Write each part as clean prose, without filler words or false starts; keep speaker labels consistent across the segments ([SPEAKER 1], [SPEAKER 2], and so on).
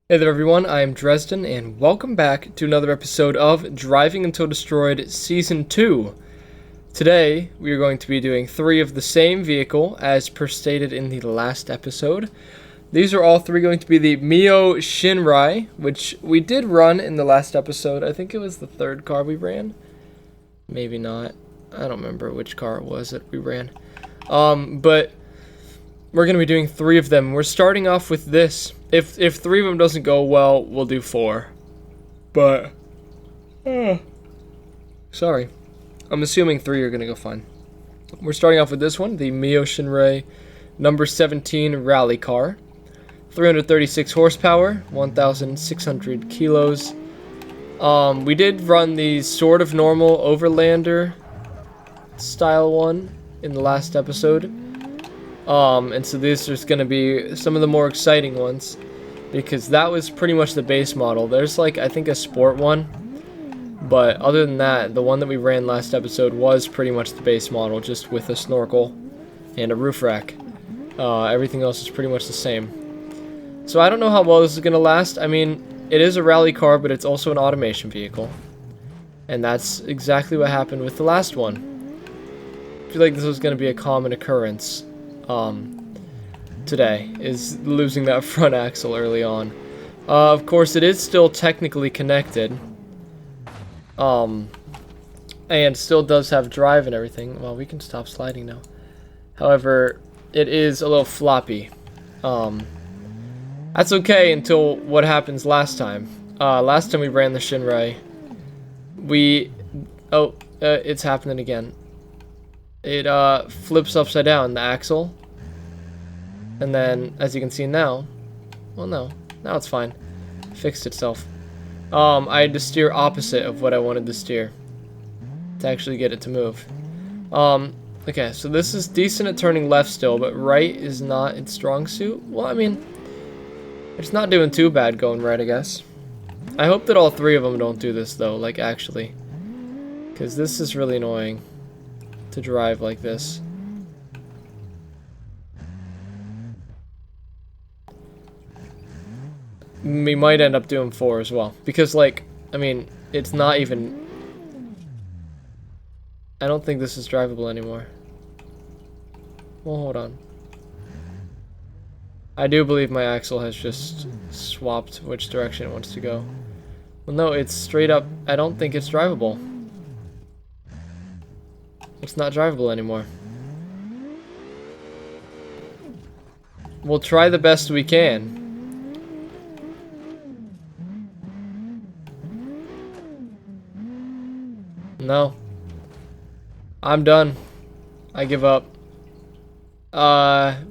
[SPEAKER 1] Hey there everyone, I am Dresden, and welcome back to another episode of Driving Until Destroyed Season 2. Today, we are going to be doing 3 of the same vehicle, as per stated in the last episode. These are all 3 going to be the Mio Shinrai, which we did run in the last episode. I think it was the 3rd car we ran. Maybe not. I don't remember which car it was that we ran. But we're going to be doing 3 of them. We're starting off with this. If 3 of them doesn't go well, we'll do 4. But, sorry. I'm assuming 3 are going to go fine. We're starting off with this one, the Mio Shinrai number 17 rally car. 336 horsepower, 1,600 kilos. We did run the sort of normal Overlander style one in the last episode. And so these are going to be some of the more exciting ones, because that was pretty much the base model. There's like, I think, a sport one, but other than that, the one that we ran last episode was pretty much the base model, just with a snorkel and a roof rack. Everything else is pretty much the same. So I don't know how well this is going to last. I mean, it is a rally car, but it's also an automation vehicle. And that's exactly what happened with the last one. I feel like this was going to be a common occurrence today, is losing that front axle early on. Of course, it is still technically connected, and still does have drive and everything. Well, we can stop sliding now. However, it is a little floppy. That's okay until what happens last time. Last time we ran the Shinrai, it's happening again. It flips upside down, the axle. And then, as you can see now, well, no, now it's fine. Fixed itself. I had to steer opposite of what I wanted to steer to actually get it to move. Okay, so this is decent at turning left still, but right is not its strong suit. Well, I mean, it's not doing too bad going right, I guess. I hope that all 3 of them don't do this, though, like, actually. Because this is really annoying to drive like this. We might end up doing 4 as well, because, like, I mean, it's not even, I don't think this is drivable anymore. Well, hold on. I do believe my axle has just swapped which direction it wants to go. Well, no, it's straight up, I don't think it's drivable. It's not drivable anymore. We'll try the best we can. No. I'm done. I give up.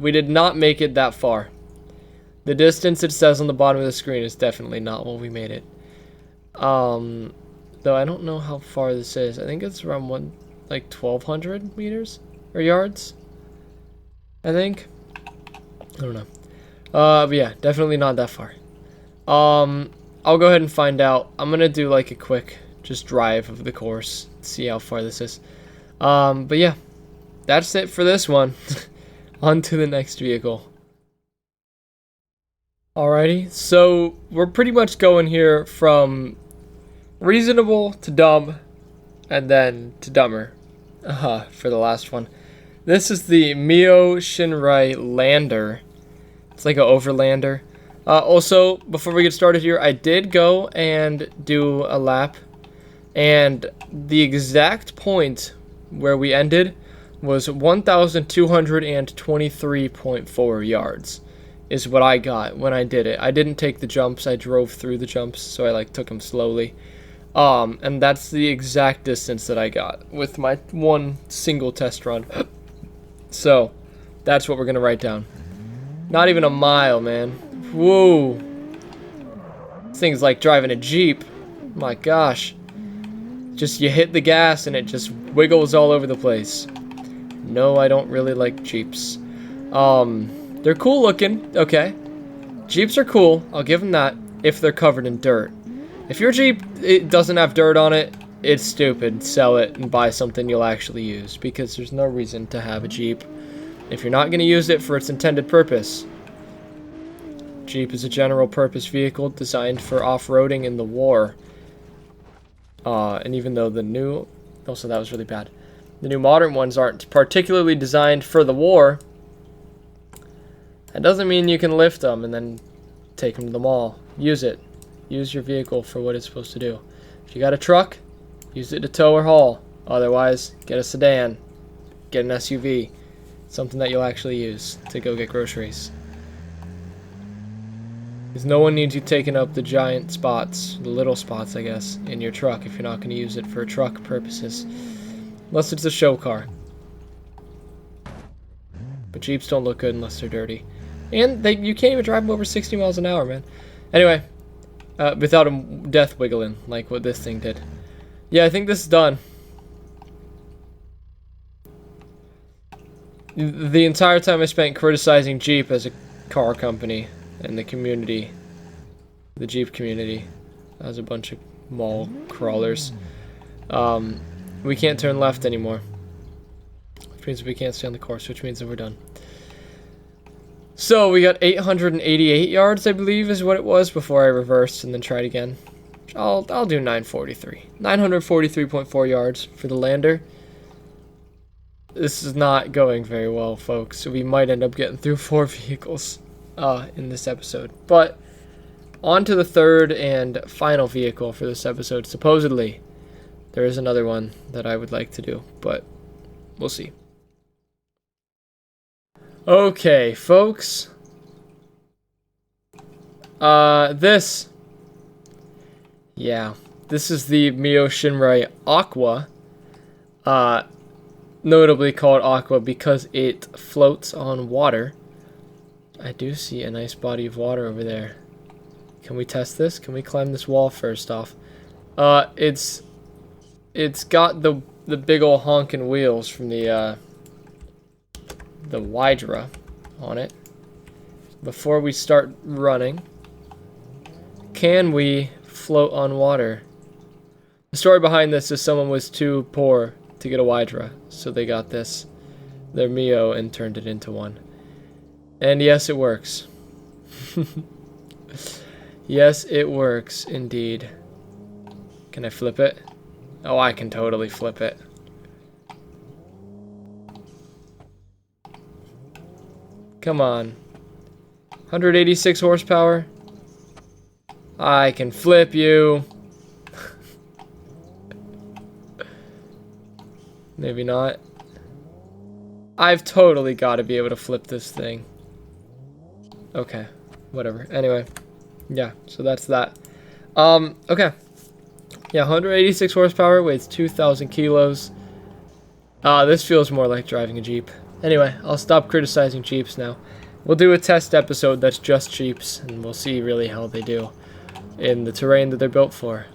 [SPEAKER 1] We did not make it that far. The distance it says on the bottom of the screen is definitely not what we made it. Though I don't know how far this is. I think it's around 1,200 meters or yards, I think. I don't know. But yeah, definitely not that far. I'll go ahead and find out. I'm gonna do like a quick just drive of the course, see how far this is. But yeah, that's it for this one. On to the next vehicle. Alrighty, so we're pretty much going here from reasonable to dumb, and then to dumber. For the last one. This is the Mio Shinrai Lander. It's like an overlander. Also, before we get started here, I did go and do a lap, and the exact point where we ended was 1,223.4 yards is what I got when I did it. I didn't take the jumps, I drove through the jumps, so I took them slowly. And that's the exact distance that I got with my one single test run. So, that's what we're gonna write down. Not even a mile, man. Whoa. This thing's like driving a Jeep. My gosh. Just you hit the gas and it just wiggles all over the place. No, I don't really like Jeeps. They're cool looking, okay. Jeeps are cool, I'll give them that, if they're covered in dirt. If your Jeep it doesn't have dirt on it, it's stupid. Sell it and buy something you'll actually use, because there's no reason to have a Jeep if you're not going to use it for its intended purpose. Jeep is a general purpose vehicle designed for off-roading in the war. And even though the new... Also, that was really bad. The new modern ones aren't particularly designed for the war. That doesn't mean you can lift them and then take them to the mall. Use it. Use your vehicle for what it's supposed to do. If you got a truck, use it to tow or haul. Otherwise, get a sedan. Get an SUV. Something that you'll actually use to go get groceries. Because no one needs you taking up the giant spots, the little spots, I guess, in your truck if you're not going to use it for truck purposes. Unless it's a show car. But Jeeps don't look good unless they're dirty. And you can't even drive them over 60 miles an hour, man. Anyway, without them death wiggling, like what this thing did. Yeah, I think this is done. The entire time I spent criticizing Jeep as a car company and the community, the Jeep community, as a bunch of mall crawlers. We can't turn left anymore, which means we can't stay on the course, which means that we're done. So we got 888 yards, I believe, is what it was before I reversed and then tried again. I'll do 943. 943.4 yards for the lander. This is not going very well, folks. So we might end up getting through 4 vehicles in this episode. But on to the third and final vehicle for this episode. Supposedly, there is another one that I would like to do, but we'll see. Okay, folks. This is the Mio Shinrai Aqua. Notably called Aqua because it floats on water. I do see a nice body of water over there. Can we test this? Can we climb this wall first off? It's got the big ol' honking wheels from the Wydra on it. Before we start running, can we float on water? The story behind this is someone was too poor to get a Wydra, so they got their Mio and turned it into one. And yes, it works. Yes, it works indeed. Can I flip it? Oh, I can totally flip it. Come on. 186 horsepower. I can flip you. Maybe not. I've totally got to be able to flip this thing. Okay. Whatever. Anyway. Yeah, so that's that. Okay. Yeah, 186 horsepower, weighs 2,000 kilos. This feels more like driving a Jeep. Anyway, I'll stop criticizing Jeeps now. We'll do a test episode that's just Jeeps, and we'll see really how they do in the terrain that they're built for.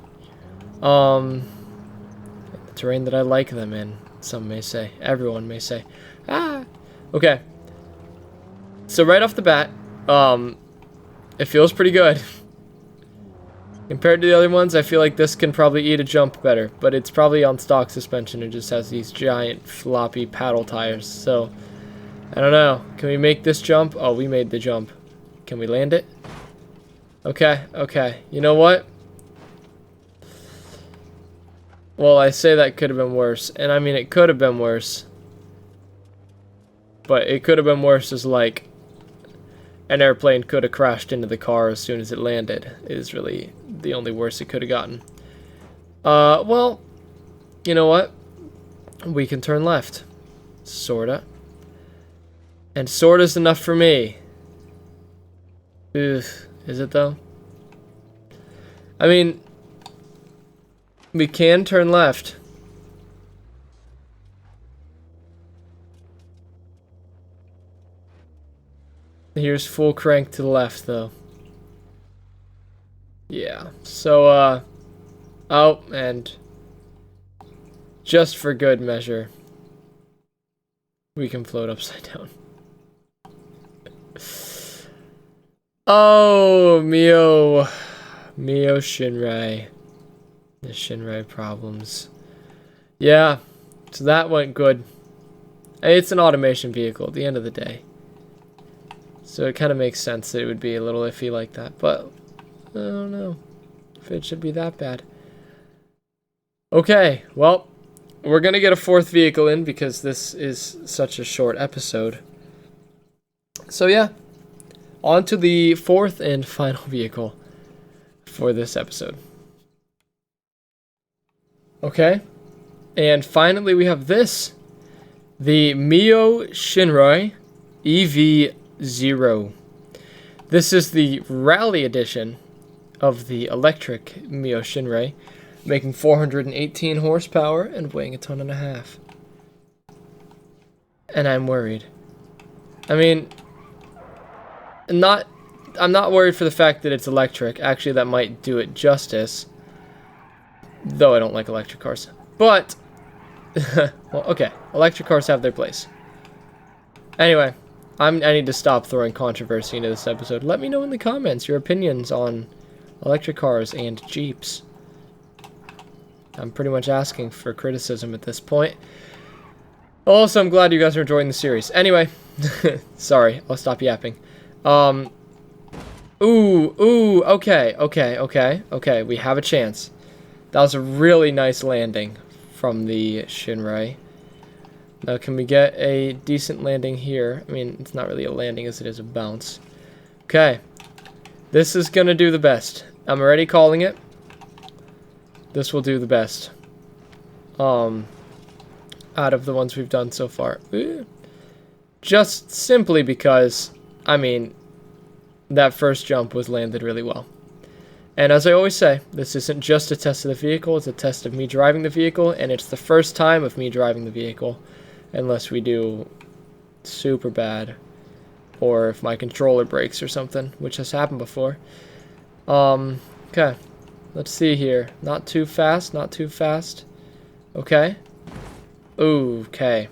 [SPEAKER 1] The terrain that I like them in, some may say. Everyone may say. Okay. So right off the bat, it feels pretty good. Compared to the other ones, I feel like this can probably eat a jump better, but it's probably on stock suspension. It just has these giant floppy paddle tires, so I don't know. Can we make this jump? Oh, we made the jump. Can we land it? Okay. You know what? Well, I say that could have been worse, and I mean it could have been worse, but it could have been worse as like an airplane could have crashed into the car as soon as it landed. Is really the only worse it could have gotten. Well, you know what? We can turn left. Sorta. And sorta's enough for me. Ugh, is it though? I mean, we can turn left. Here's full crank to the left, though. Yeah, so, oh, and just for good measure, we can float upside down. Oh, Mio Shinrai. The Shinrai problems. Yeah, so that went good. It's an automation vehicle at the end of the day. So it kind of makes sense that it would be a little iffy like that. But I don't know if it should be that bad. Okay, well, we're going to get a fourth vehicle in because this is such a short episode. So yeah, on to the fourth and final vehicle for this episode. Okay, and finally we have this. The Mio Shinrai EV0. This is the rally edition of the electric Mio Shinrai, making 418 horsepower and weighing 1.5 tons. And I'm worried. I mean, I'm not worried for the fact that it's electric. Actually, that might do it justice. Though I don't like electric cars. But, well, okay. Electric cars have their place. Anyway, I need to stop throwing controversy into this episode. Let me know in the comments your opinions on electric cars and Jeeps. I'm pretty much asking for criticism at this point. Also, I'm glad you guys are enjoying the series. Anyway, sorry, I'll stop yapping. Okay, we have a chance. That was a really nice landing from the Shinrai. Now, can we get a decent landing here? I mean, it's not really a landing as it is a bounce. Okay, this is gonna do the best. I'm already calling it. This will do the best. Out of the ones we've done so far. Just simply because, I mean, that first jump was landed really well. And as I always say, this isn't just a test of the vehicle, it's a test of me driving the vehicle, and it's the first time of me driving the vehicle, unless we do super bad, or if my controller breaks or something, which has happened before. Okay. Let's see here. Not too fast, not too fast. Okay. Ooh, okay.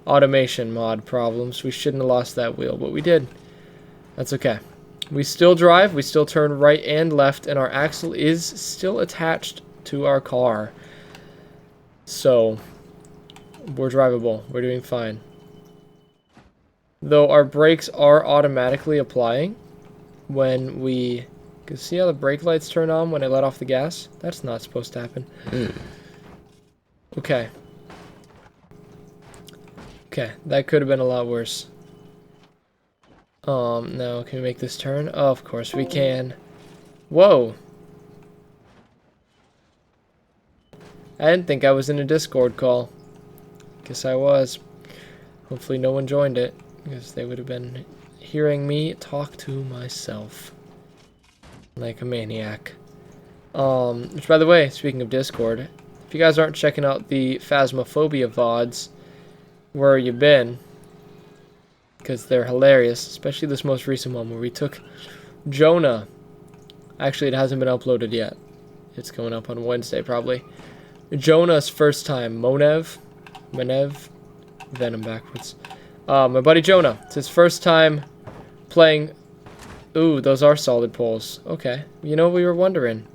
[SPEAKER 1] Automation mod problems. We shouldn't have lost that wheel, but we did. That's okay. We still drive, we still turn right and left, and our axle is still attached to our car. So, we're drivable. We're doing fine. Though our brakes are automatically applying when we... Cause see how the brake lights turn on when I let off the gas? That's not supposed to happen. Okay. Okay, that could have been a lot worse. Now, can we make this turn? Oh, of course we can. Whoa! I didn't think I was in a Discord call. Guess I was. Hopefully no one joined it, because they would have been hearing me talk to myself. Like a maniac. Which, by the way, speaking of Discord, if you guys aren't checking out the Phasmophobia VODs, where you been? Because they're hilarious, especially this most recent one where we took Jonah. Actually, it hasn't been uploaded yet. It's going up on Wednesday, probably. Jonah's first time. Menev, Venom backwards. My buddy Jonah. It's his first time playing... Ooh, those are solid poles. Okay. You know, we were wondering.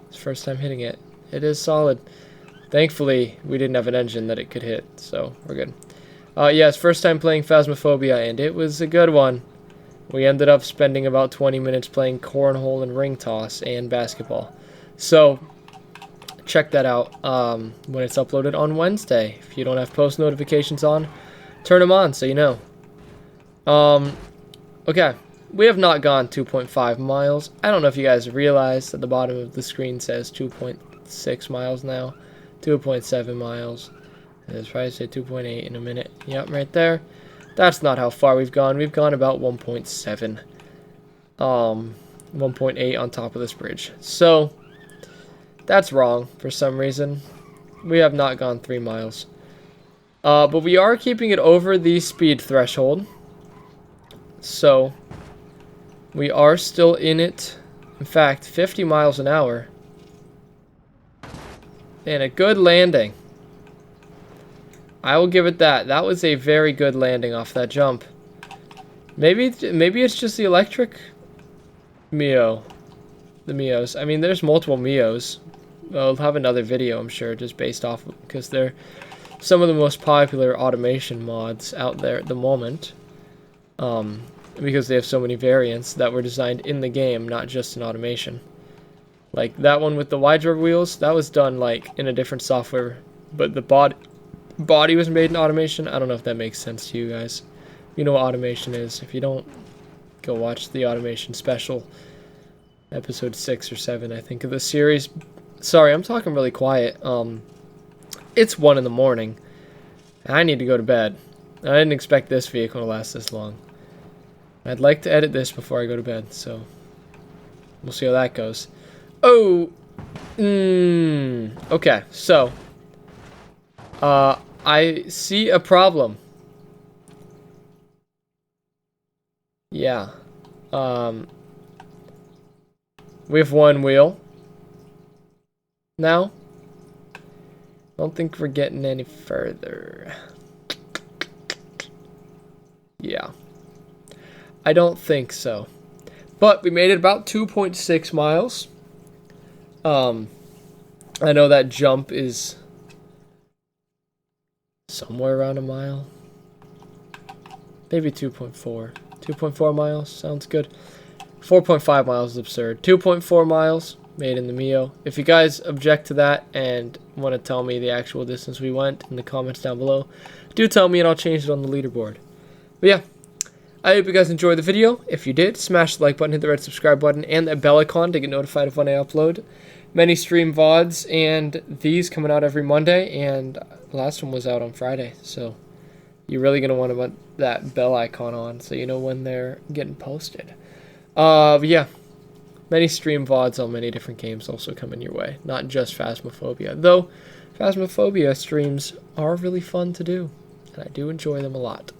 [SPEAKER 1] It's first time hitting it. It is solid. Thankfully, we didn't have an engine that it could hit, so we're good. Yeah, it's first time playing Phasmophobia, and it was a good one. We ended up spending about 20 minutes playing cornhole and ring toss and basketball. So, check that out when it's uploaded on Wednesday. If you don't have post notifications on, turn them on so you know. Okay. We have not gone 2.5 miles. I don't know if you guys realize that the bottom of the screen says 2.6 miles now. 2.7 miles. It'll probably say 2.8 in a minute. Yep, right there. That's not how far we've gone. We've gone about 1.7. 1.8 on top of this bridge. So, that's wrong for some reason. We have not gone 3 miles. But we are keeping it over the speed threshold. So... we are still in it. In fact, 50 miles an hour. And a good landing. I will give it that. That was a very good landing off that jump. Maybe it's just the electric Mio. The Mios. I mean, there's multiple Mios. I'll have another video, I'm sure, just based off because they're some of the most popular automation mods out there at the moment. because they have so many variants that were designed in the game, not just in automation. Like that one with the wide drive wheels, that was done like in a different software, but the body was made in automation. I don't know if that makes sense to you guys. You know what automation is. If you don't, go watch the automation special, episode 6 or 7, I think, of the series. Sorry, I'm talking really quiet. It's 1 in the morning. I need to go to bed. I didn't expect this vehicle to last this long. I'd like to edit this before I go to bed, so we'll see how that goes. Oh, okay, so I see a problem. Yeah, we have one wheel now. Don't think we're getting any further. Yeah, I don't think so. But we made it about 2.6 miles. I know that jump is somewhere around a mile. Maybe 2.4. 2.4 miles sounds good. 4.5 miles is absurd. 2.4 miles made in the Mio. If you guys object to that and want to tell me the actual distance we went in the comments down below, do tell me and I'll change it on the leaderboard. But yeah, I hope you guys enjoyed the video. If you did, smash the like button, hit the red subscribe button, and that bell icon to get notified of when I upload. Many stream VODs, and these coming out every Monday, and the last one was out on Friday, so you're really going to want to put that bell icon on so you know when they're getting posted. But yeah, many stream VODs on many different games also coming your way, not just Phasmophobia, though Phasmophobia streams are really fun to do, and I do enjoy them a lot.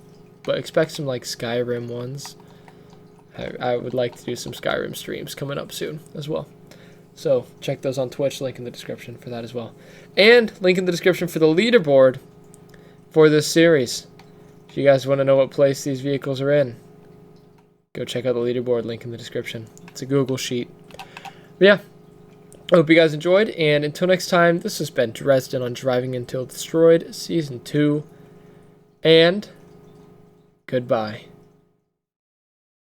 [SPEAKER 1] But expect some like Skyrim ones. I would like to do some Skyrim streams coming up soon as well. So check those on Twitch, link in the description for that as well. And link in the description for the leaderboard for this series. If you guys want to know what place these vehicles are in, go check out the leaderboard, link in the description. It's a Google sheet. But yeah, I hope you guys enjoyed, and until next time, this has been Dresden on Driving Until Destroyed, Season 2, and goodbye.